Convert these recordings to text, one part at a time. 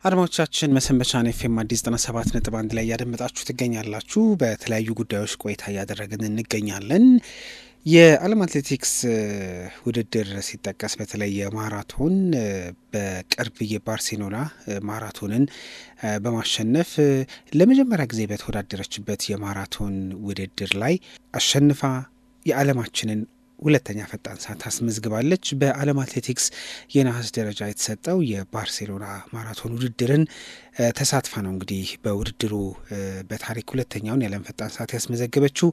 አድማጮቻችን መሰንበቻን ኤፍኤም አዲስ 97.1 ላይ ያደመጣችሁ ትገኛላችሁ። በተለያዩ ጉዳዮች ቆይታ እያደረግን እንገኛለን። የዓለም አትሌቲክስ ውድድር ሲጠቀስ በተለይ የማራቶን በቅርብ የባርሴሎና ማራቶንን በማሸነፍ ለመጀመሪያ ጊዜ በተወዳደረችበት የማራቶን ውድድር ላይ አሸንፋ የዓለማችንን ሁለተኛ ፈጣን ሰዓት አስመዝግባለች። በዓለም አትሌቲክስ የነሐስ ደረጃ የተሰጠው የባርሴሎና ማራቶን ውድድርን ተሳትፋ ነው እንግዲህ በውድድሩ በታሪክ ሁለተኛውን የዓለም ፈጣን ሰዓት ያስመዘገበችው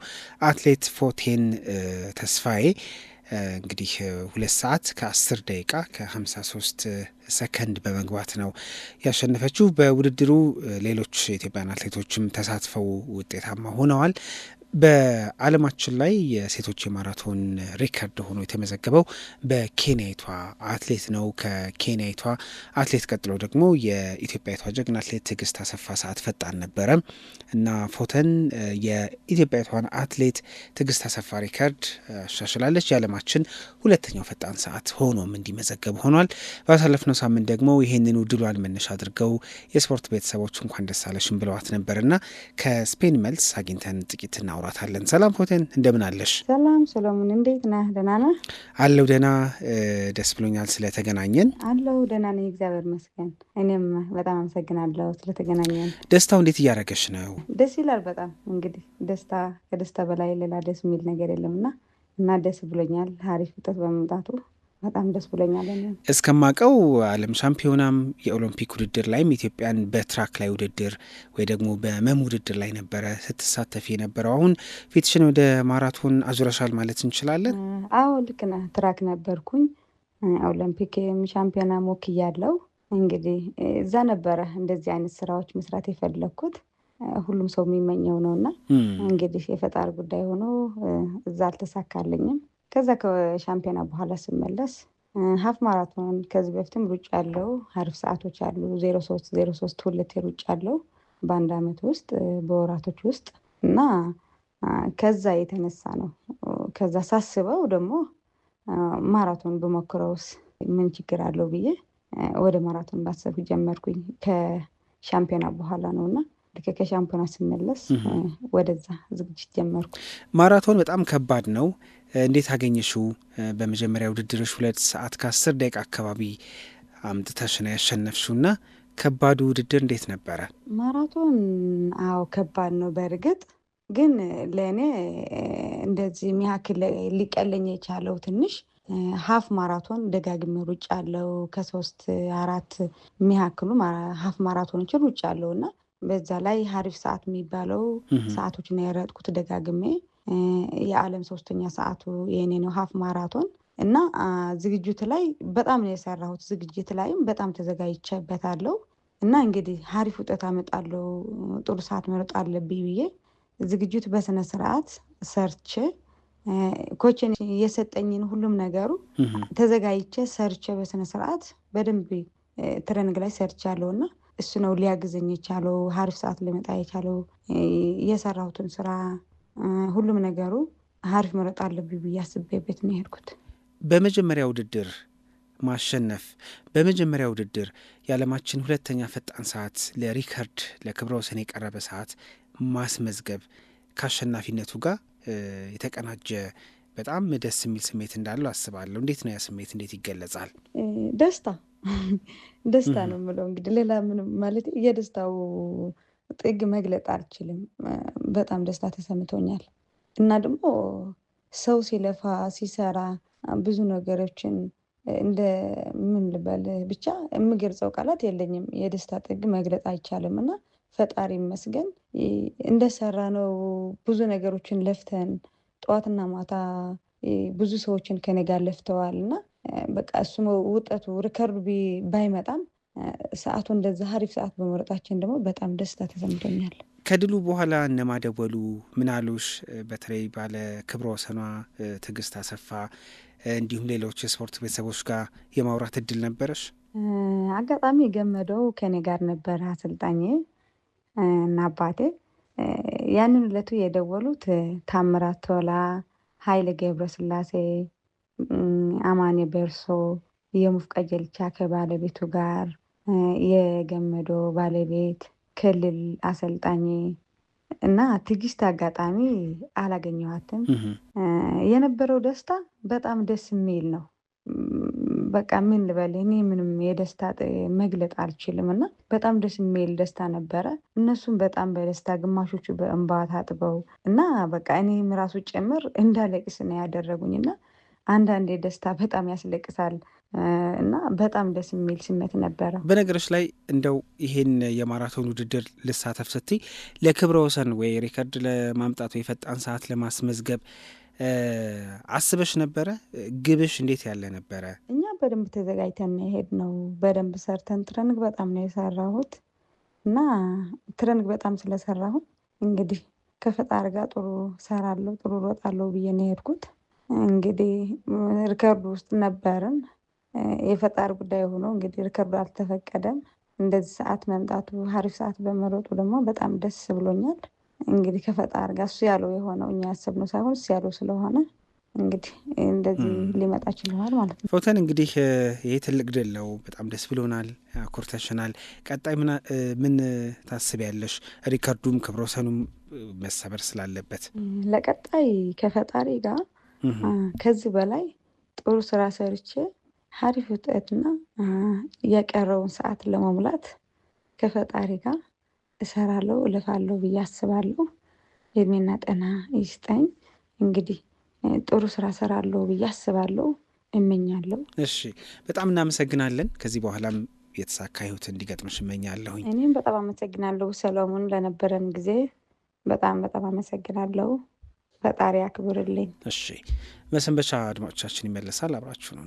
አትሌት ፎቴን ተስፋዬ እንግዲህ 2 ሰዓት ከ10 ደቂቃ ከ53 ሰከንድ በመግባት ነው ያሸነፈችው። በውድድሩ ሌሎች ኢትዮጵያን አትሌቶችም ተሳትፈው ውጤታማ ሆነዋል። በዓለማችን ላይ የሴቶች የማራቶን ሪከርድ ሆኖ የተመዘገበው በኬንያዊቷ አትሌት ነው። ከኬንያዊቷ አትሌት ቀጥሎ ደግሞ የኢትዮጵያዊቷ ጀግና አትሌት ትዕግስት አሰፋ ሰዓት ፈጣን ነበረ እና ፎተን የኢትዮጵያዊቷን አትሌት ትዕግስት አሰፋ ሪከርድ አሻሽላለች። የዓለማችን ሁለተኛው ፈጣን ሰዓት ሆኖም እንዲመዘገብ ሆኗል። ባሳለፍነው ሳምንት ደግሞ ይህንኑ ድሏን መነሻ አድርገው የስፖርት ቤተሰቦች እንኳን ደስ አለሽን ብለዋት ነበርና ከስፔን መልስ አግኝተን ጥቂት እናውራታለን። ሰላም ፎቴን፣ እንደምን አለሽ? ሰላም ሰሎሞን፣ እንዴት ነህ? ደህና ነህ? አለው ደህና። ደስ ብሎኛል ስለተገናኘን። አለው ደህና ነኝ፣ እግዚአብሔር ይመስገን። እኔም በጣም አመሰግናለሁ ስለተገናኘን። ደስታው እንዴት እያደረገሽ ነው? ደስ ይላል በጣም እንግዲህ ደስታ ከደስታ በላይ ሌላ ደስ የሚል ነገር የለምና እና ደስ ብሎኛል። አሪፍ ውጤት በመምጣቱ በጣም ደስ ብሎኛል። እስከማቀው ዓለም ሻምፒዮናም የኦሎምፒክ ውድድር ላይም ኢትዮጵያን በትራክ ላይ ውድድር ወይ ደግሞ በመም ውድድር ላይ ነበረ ስትሳተፊ የነበረው። አሁን ፊትሽን ወደ ማራቶን አዙረሻል ማለት እንችላለን? አዎ ልክ ነህ። ትራክ ነበርኩኝ፣ ኦሎምፒክ ሻምፒዮና ሞክያለሁ። እንግዲህ እዛ ነበረ እንደዚህ አይነት ስራዎች መስራት የፈለግኩት። ሁሉም ሰው የሚመኘው ነውና እንግዲህ የፈጣሪ ጉዳይ ሆኖ እዛ አልተሳካልኝም። ከዛ ከሻምፒዮና በኋላ ስመለስ ሀፍ ማራቶን ከዚህ በፊትም ሩጫ ያለው አሪፍ ሰዓቶች አሉ። 03 ሁለት ሩጫ ያለው በአንድ አመት ውስጥ በወራቶች ውስጥ እና ከዛ የተነሳ ነው። ከዛ ሳስበው ደግሞ ማራቶን በሞክረውስ ምን ችግር አለው ብዬ ወደ ማራቶን ማሰብ ጀመርኩኝ። ከሻምፒዮና በኋላ ነውና ከሻምፒዮና ስመለስ ወደዛ ዝግጅት ጀመርኩ። ማራቶን በጣም ከባድ ነው። እንዴት አገኘሽው? በመጀመሪያ ውድድርሽ 2 ሰዓት ከ10 ደቂቃ አካባቢ አምጥተሽ ነው ያሸነፍሽው እና ከባዱ ውድድር እንዴት ነበረ? ማራቶን አዎ ከባድ ነው። በእርግጥ ግን ለእኔ እንደዚህ የሚያክል ሊቀለኝ የቻለው ትንሽ ሀፍ ማራቶን ደጋግሜ ሩጫ አለው። ከ3-4 የሚያክሉ ሀፍ ማራቶኖችን ሩጫ አለው እና በዛ ላይ ሀሪፍ ሰዓት የሚባለው ሰዓቶች ነው የረጥኩት ደጋግሜ። የዓለም 3ኛ ሰዓቱ የኔ ነው ሀፍ ማራቶን እና ዝግጅት ላይ በጣም ነው የሰራሁት። ዝግጅት ላይም በጣም ተዘጋጅቼበታለሁ እና እንግዲህ ሀሪፍ ውጤት አመጣለሁ፣ ጥሩ ሰዓት መሮጥ አለብኝ ብዬ ዝግጅቱ በስነ ስርዓት ሰርቼ ኮችን የሰጠኝን ሁሉም ነገሩ ተዘጋጅቼ ሰርቼ በስነ ስርዓት በደንብ ትሬኒንግ ላይ ሰርቻለሁና እሱ ነው ሊያግዘኝ የቻለው ሀሪፍ ሰዓት ሊመጣ የቻለው። የሰራሁትን ስራ ሁሉም ነገሩ ሀሪፍ መሮጥ አለብኝ ብዬ አስቤበት ነው የሄድኩት። በመጀመሪያ ውድድር ማሸነፍ፣ በመጀመሪያ ውድድር የዓለማችን ሁለተኛ ፈጣን ሰዓት ለሪከርድ ለክብረ ወሰን የቀረበ ሰዓት ማስመዝገብ ከአሸናፊነቱ ጋር የተቀናጀ በጣም ደስ የሚል ስሜት እንዳለው አስባለሁ። እንዴት ነው ያ ስሜት? እንዴት ይገለጻል? ደስታ ነው የምለው። እንግዲህ ሌላ ምንም ማለት የደስታው ጥግ መግለጥ አልችልም። በጣም ደስታ ተሰምቶኛል እና ደግሞ ሰው ሲለፋ ሲሰራ ብዙ ነገሮችን እንደ ምን ልበል ብቻ የምገልጸው ቃላት የለኝም። የደስታ ጥግ መግለጥ አይቻልም እና ፈጣሪ ይመስገን እንደሰራ ነው። ብዙ ነገሮችን ለፍተን ጠዋትና ማታ ብዙ ሰዎችን ከኔ ጋር ለፍተዋል እና በቃ እሱ ውጤቱ ሪከርድ ባይመጣም ሰዓቱ እንደዛ ሀሪፍ ሰዓት በመሮጣችን ደግሞ በጣም ደስታ ተሰምቶኛል። ከድሉ በኋላ እነማደወሉ ምናሉሽ? በተለይ ባለ ክብረ ወሰኗ ትዕግስት አሰፋ እንዲሁም ሌሎች የስፖርት ቤተሰቦች ጋር የማውራት እድል ነበረሽ? አጋጣሚ ገመደው ከኔ ጋር ነበረ አሰልጣኝ እና አባቴ። ያንን ዕለቱ የደወሉት ታምራት ቶላ፣ ኃይለ ገብረስላሴ፣ አማኔ በርሶ፣ የሙፍ ቀጀልቻ ከባለቤቱ ጋር የገመዶ ባለቤት፣ ክልል አሰልጣኝ እና ትዕግስት አጋጣሚ አላገኘኋትም። የነበረው ደስታ በጣም ደስ የሚል ነው። በቃ ምን ልበል እኔ ምንም የደስታ መግለጥ አልችልም እና በጣም ደስ የሚል ደስታ ነበረ። እነሱም በጣም በደስታ ግማሾቹ በእንባ ታጥበው እና በቃ እኔም ራሱ ጭምር እንዳለቅስ ነው ያደረጉኝ እና አንዳንዴ ደስታ በጣም ያስለቅሳል እና በጣም ደስ የሚል ስሜት ነበረ። በነገሮች ላይ እንደው ይሄን የማራቶን ውድድር ልሳተፍ ስትይ ለክብረ ወሰን ወይ ሪከርድ ለማምጣት ወይ ፈጣን ሰዓት ለማስመዝገብ አስበሽ ነበረ? ግብሽ እንዴት ያለ ነበረ? እኛ በደንብ ተዘጋጅተን የሄድነው በደንብ ሰርተን ትረንግ በጣም ነው የሰራሁት እና ትረንግ በጣም ስለሰራሁ እንግዲህ ከፈጣሪ ጋር ጥሩ ሰራለሁ ጥሩ ሮጣለሁ ብዬ ነው የሄድኩት። እንግዲህ ሪከርድ ውስጥ ነበርን። የፈጣሪ ጉዳይ ሆኖ እንግዲህ ሪከርዱ አልተፈቀደም። እንደዚህ ሰዓት መምጣቱ ሀሪፍ ሰዓት በመሮጡ ደግሞ በጣም ደስ ብሎኛል። እንግዲህ ከፈጣሪ ጋር እሱ ያለው የሆነው እኛ ያሰብነው ሳይሆን እሱ ያለው ስለሆነ እንግዲህ እንደዚህ ሊመጣ ችለዋል ማለት ነው። ፎተን እንግዲህ ይሄ ትልቅ ድል ነው። በጣም ደስ ብሎናል፣ አኩርተሽናል። ቀጣይ ምን ታስቢያለሽ? ሪከርዱም ክብረ ወሰኑም መሰበር ስላለበት ለቀጣይ ከፈጣሪ ጋር ከዚህ በላይ ጥሩ ስራ ሰርቼ ሀሪፍ ውጤትና የቀረውን ሰዓት ለመሙላት ከፈጣሪ ጋር እሰራለሁ እልፋለሁ ብዬ አስባለሁ። እድሜና ጤና ይስጠኝ። እንግዲህ ጥሩ ስራ እሰራለሁ ብዬ አስባለሁ፣ እመኛለሁ። እሺ፣ በጣም እናመሰግናለን። ከዚህ በኋላም የተሳካ ህይወት እንዲገጥምሽ እመኛለሁኝ። እኔም በጣም አመሰግናለሁ ሰሎሞን፣ ለነበረን ጊዜ በጣም በጣም አመሰግናለሁ። ፈጣሪ አክብርልኝ። እሺ፣ መሰንበቻ አድማጮቻችን ይመለሳል። አብራችሁ ነው